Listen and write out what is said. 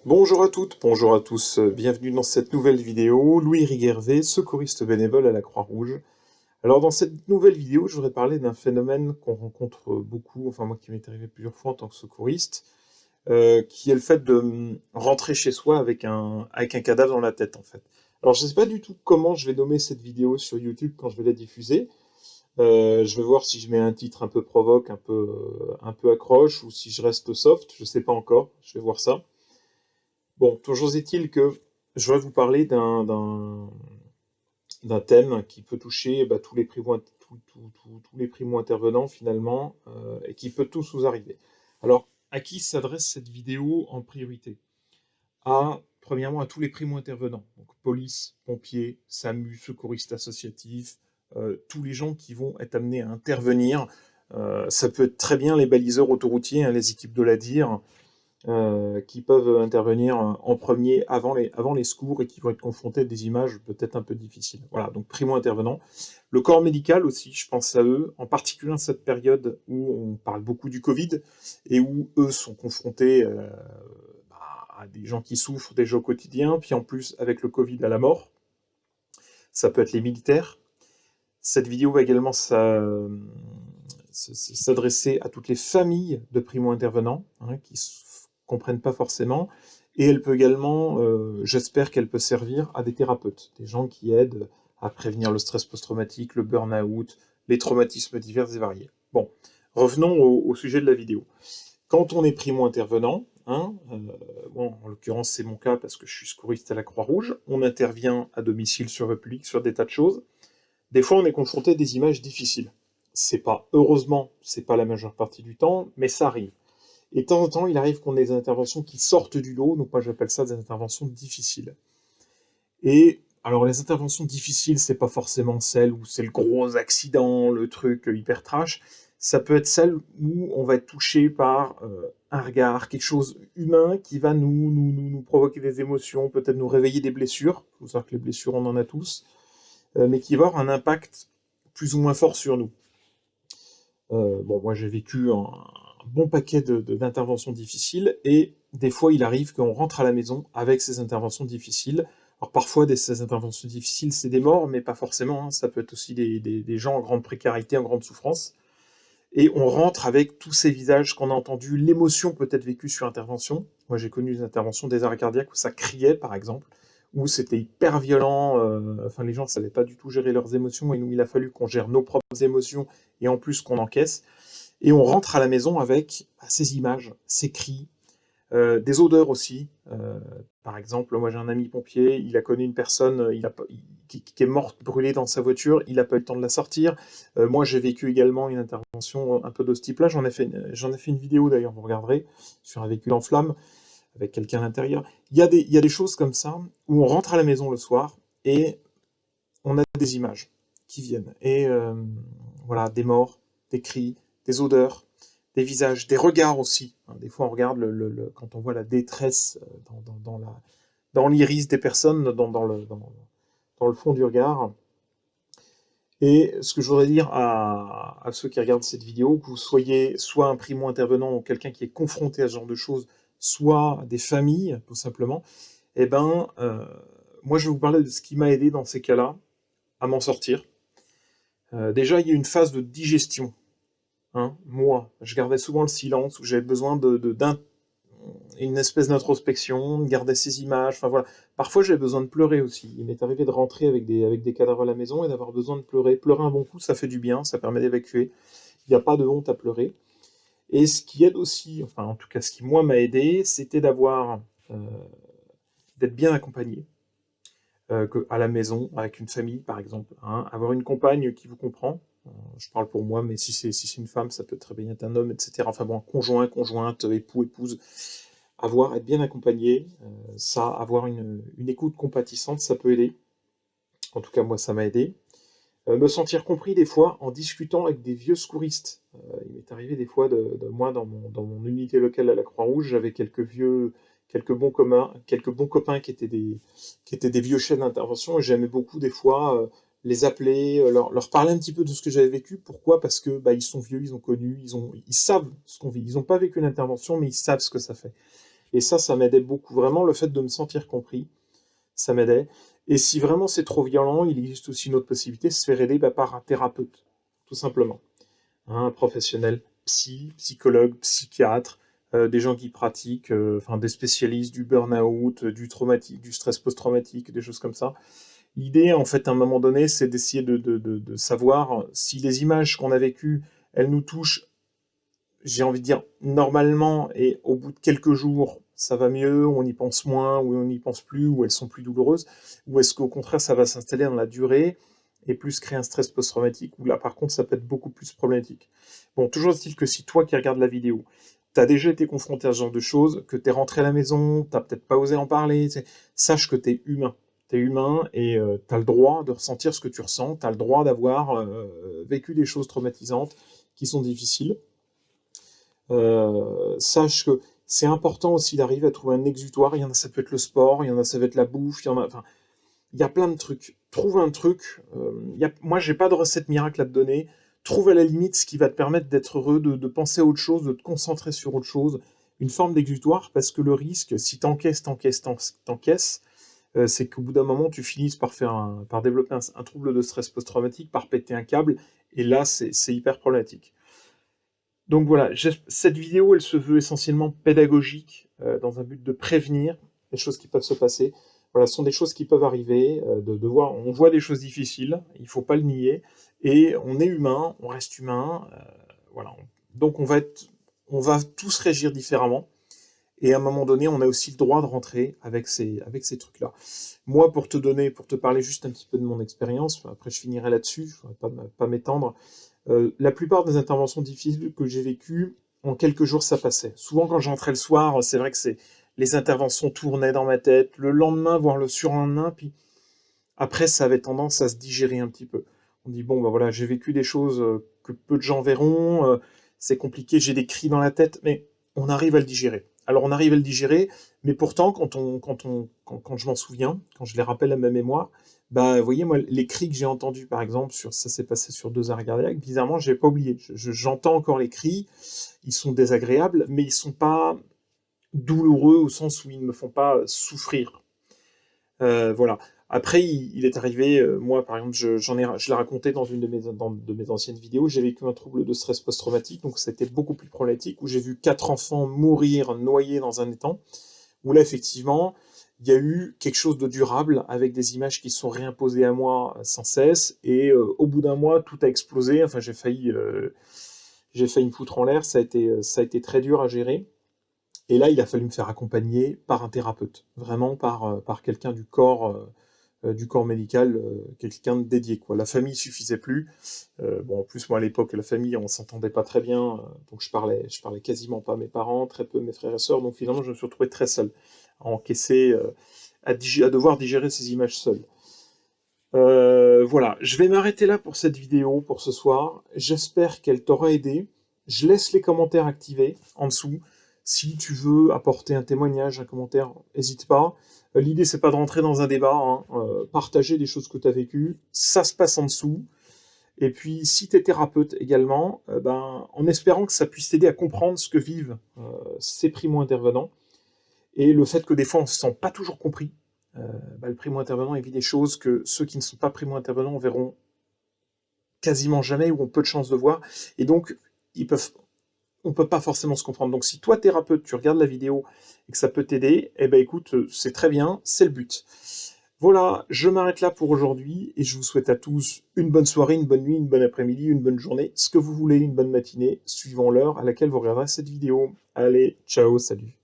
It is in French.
Bonjour à toutes, bonjour à tous, bienvenue dans cette nouvelle vidéo. Louis Riguervé, secouriste bénévole à la Croix-Rouge. Alors dans cette nouvelle vidéo, je voudrais parler d'un phénomène qu'on rencontre beaucoup, enfin moi qui m'est arrivé plusieurs fois en tant que secouriste, qui est le fait de rentrer chez soi avec un cadavre dans la tête en fait. Alors je ne sais pas du tout comment je vais nommer cette vidéo sur YouTube quand je vais la diffuser. Je vais voir si je mets un titre un peu provoque, un peu accroche, ou si je reste soft, je ne sais pas encore, je vais voir ça. Bon, toujours est-il que je voudrais vous parler d'un thème qui peut toucher tous les tous les primo-intervenants finalement, et qui peut tous nous arriver. Alors, à qui s'adresse cette vidéo en priorité? Premièrement, à tous les primo-intervenants, donc police, pompiers, SAMU, secouristes associatifs, tous les gens qui vont être amenés à intervenir. Ça peut être très bien les baliseurs autoroutiers, hein, les équipes de la DIR, qui peuvent intervenir en premier avant les secours et qui vont être confrontés à des images peut-être un peu difficiles. Voilà, donc primo-intervenant. Le corps médical aussi, je pense à eux, en particulier dans cette période où on parle beaucoup du Covid et où eux sont confrontés à des gens qui souffrent déjà au quotidien, puis en plus avec le Covid à la mort. Ça peut être les militaires. Cette vidéo va également s'adresser à toutes les familles de primo-intervenants, hein, qui comprennent pas forcément. Et elle peut également, j'espère qu'elle peut servir à des thérapeutes, des gens qui aident à prévenir le stress post-traumatique, le burn-out, les traumatismes divers et variés. Bon, revenons au sujet de la vidéo. Quand on est primo-intervenant, hein, bon, en l'occurrence c'est mon cas parce que je suis secouriste à la Croix-Rouge, on intervient à domicile sur le public sur des tas de choses. Des fois on est confronté à des images difficiles. Heureusement, c'est pas la majeure partie du temps, mais ça arrive. Et de temps en temps, il arrive qu'on ait des interventions qui sortent du lot, donc moi j'appelle ça des interventions difficiles. Et alors les interventions difficiles, c'est pas forcément celles où c'est le gros accident, le truc hyper trash. Ça peut être celle où on va être touché par un regard, quelque chose humain qui va nous provoquer des émotions, peut-être nous réveiller des blessures. Il faut savoir que les blessures, on en a tous, mais qui va avoir un impact plus ou moins fort sur nous. Bon, moi j'ai vécu un bon paquet d'interventions difficiles et des fois il arrive qu'on rentre à la maison avec ces interventions difficiles. Alors parfois ces interventions difficiles c'est des morts, mais pas forcément, hein. Ça peut être aussi des gens en grande précarité, en grande souffrance. Et on rentre avec tous ces visages qu'on a entendus, l'émotion peut-être vécue sur intervention. Moi j'ai connu des interventions des arrêts cardiaques où ça criait par exemple, où c'était hyper violent, enfin les gens ne savaient pas du tout gérer leurs émotions et nous il a fallu qu'on gère nos propres émotions et en plus qu'on encaisse. Et on rentre à la maison avec ces images, ces cris, des odeurs aussi. Par exemple, moi j'ai un ami pompier, il a connu une personne qui est morte brûlée dans sa voiture, il n'a pas eu le temps de la sortir. Moi j'ai vécu également une intervention un peu de ce type-là, j'en ai fait une vidéo d'ailleurs, vous regarderez, sur un véhicule en flammes, avec quelqu'un à l'intérieur. Il y a des choses comme ça, où on rentre à la maison le soir, et on a des images qui viennent. Et voilà, des morts, des cris, des odeurs, des visages, des regards aussi. Hein. Des fois, on regarde quand on voit la détresse dans l'iris des personnes, dans le fond du regard. Et ce que je voudrais dire à ceux qui regardent cette vidéo, que vous soyez soit un primo-intervenant ou quelqu'un qui est confronté à ce genre de choses, soit des familles, tout simplement, eh ben, moi je vais vous parler de ce qui m'a aidé dans ces cas-là à m'en sortir. Déjà, il y a une phase de digestion. Hein. Moi, je gardais souvent le silence, où j'avais besoin une espèce d'introspection, de garder ces images. Enfin voilà. Parfois, j'avais besoin de pleurer aussi. Il m'est arrivé de rentrer avec des cadavres à la maison et d'avoir besoin de pleurer. Pleurer un bon coup, ça fait du bien, ça permet d'évacuer. Il n'y a pas de honte à pleurer. Et ce qui aide aussi, enfin en tout cas ce qui moi m'a aidé, c'était euh, d'être bien accompagné. À la maison, avec une famille par exemple. Hein. Avoir une compagne qui vous comprend, je parle pour moi, mais si c'est une femme, ça peut très bien être un homme, etc. Enfin bon, conjoint, conjointe, époux, épouse. Être bien accompagné, ça, avoir une écoute compatissante, ça peut aider. En tout cas, moi, ça m'a aidé. Me sentir compris des fois en discutant avec des vieux secouristes. Il m'est arrivé des fois moi dans mon unité locale à la Croix-Rouge, j'avais quelques bons copains qui étaient des vieux chefs d'intervention et j'aimais beaucoup des fois les appeler, leur parler un petit peu de ce que j'avais vécu. Pourquoi? Parce que ils sont vieux, ils ont connu, ils savent ce qu'on vit. Ils n'ont pas vécu l'intervention, mais ils savent ce que ça fait. Et ça m'aidait beaucoup. Vraiment, le fait de me sentir compris, ça m'aidait. Et si vraiment c'est trop violent, il existe aussi une autre possibilité, se faire aider par un thérapeute, tout simplement. Hein, un professionnel, psychologue, psychiatre, des gens qui pratiquent, enfin des spécialistes du burn-out, du traumatique, du stress post-traumatique, des choses comme ça. L'idée, en fait, à un moment donné, c'est d'essayer de savoir si les images qu'on a vécues, elles nous touchent, j'ai envie de dire, normalement, et au bout de quelques jours, ça va mieux, on y pense moins, ou on n'y pense plus, ou elles sont plus douloureuses, ou est-ce qu'au contraire, ça va s'installer dans la durée, et plus créer un stress post-traumatique, où là, par contre, ça peut être beaucoup plus problématique. Bon, toujours est-il que si toi qui regardes la vidéo, t'as déjà été confronté à ce genre de choses, que t'es rentré à la maison, t'as peut-être pas osé en parler, sache que t'es humain. T'es humain et t'as le droit de ressentir ce que tu ressens, t'as le droit d'avoir vécu des choses traumatisantes qui sont difficiles. Sache que c'est important aussi d'arriver à trouver un exutoire. Il y en a, ça peut être le sport, il y en a, ça va être la bouffe, il y en a, enfin, il y a plein de trucs. Trouve un truc. Moi, j'ai pas de recette miracle à te donner. Trouve à la limite ce qui va te permettre d'être heureux, de penser à autre chose, de te concentrer sur autre chose. Une forme d'exutoire, parce que le risque, si t'encaisses, c'est qu'au bout d'un moment, tu finisses par développer un trouble de stress post-traumatique, par péter un câble, et là, c'est hyper problématique. Donc voilà, cette vidéo, elle se veut essentiellement pédagogique, dans un but de prévenir les choses qui peuvent se passer. Voilà, ce sont des choses qui peuvent arriver, on voit des choses difficiles, il faut pas le nier, et on est humain, on reste humain, voilà. Donc on va tous réagir différemment, et à un moment donné, on a aussi le droit de rentrer avec ces trucs-là. Moi, pour te parler juste un petit peu de mon expérience, après je finirai là-dessus, je ne vais pas m'étendre. La plupart des interventions difficiles que j'ai vécues, en quelques jours, ça passait. Souvent, quand j'entrais le soir, c'est vrai que les interventions tournaient dans ma tête. Le lendemain, voire le surlendemain, puis après, ça avait tendance à se digérer un petit peu. On dit, bon, ben voilà, j'ai vécu des choses que peu de gens verront, c'est compliqué, j'ai des cris dans la tête, mais on arrive à le digérer. Alors, on arrive à le digérer, mais pourtant, quand je m'en souviens, quand je les rappelle à ma mémoire, bah, vous voyez, moi, les cris que j'ai entendus, par exemple, ça s'est passé sur 2 arrêts cardiaques, bizarrement, j'ai pas oublié. J'entends encore les cris, ils sont désagréables, mais ils sont pas douloureux au sens où ils ne me font pas souffrir. Voilà. Après, il est arrivé, moi par exemple, je l'ai raconté dans une de mes anciennes vidéos, j'ai vécu un trouble de stress post-traumatique, donc c'était beaucoup plus problématique, où j'ai vu 4 enfants mourir noyés dans un étang, où là effectivement, il y a eu quelque chose de durable, avec des images qui sont réimposées à moi sans cesse, et au bout d'un mois, tout a explosé, enfin j'ai failli me foutre en l'air, ça a été très dur à gérer. Et là, il a fallu me faire accompagner par un thérapeute, vraiment par quelqu'un du corps médical, quelqu'un de dédié, quoi. La famille suffisait plus. Bon, en plus, moi, à l'époque, la famille, on s'entendait pas très bien, donc je parlais quasiment pas à mes parents, très peu à mes frères et sœurs, donc finalement, je me suis retrouvé très seul, à encaisser, à devoir digérer ces images seul. Voilà, je vais m'arrêter là pour cette vidéo, pour ce soir. J'espère qu'elle t'aura aidé. Je laisse les commentaires activés en dessous. Si tu veux apporter un témoignage, un commentaire, n'hésite pas. L'idée, c'est pas de rentrer dans un débat, hein. Partager des choses que tu as vécues, ça se passe en dessous. Et puis, si tu es thérapeute également, en espérant que ça puisse t'aider à comprendre ce que vivent ces primo-intervenants, et le fait que des fois, on ne se sent pas toujours compris. Le primo-intervenant vit des choses que ceux qui ne sont pas primo-intervenants verront quasiment jamais ou ont peu de chances de voir. Et donc, on peut pas forcément se comprendre. Donc, si toi, thérapeute, tu regardes la vidéo et que ça peut t'aider, eh ben écoute, c'est très bien, c'est le but. Voilà, je m'arrête là pour aujourd'hui et je vous souhaite à tous une bonne soirée, une bonne nuit, une bonne après-midi, une bonne journée, ce que vous voulez, une bonne matinée, suivant l'heure à laquelle vous regarderez cette vidéo. Allez, ciao, salut.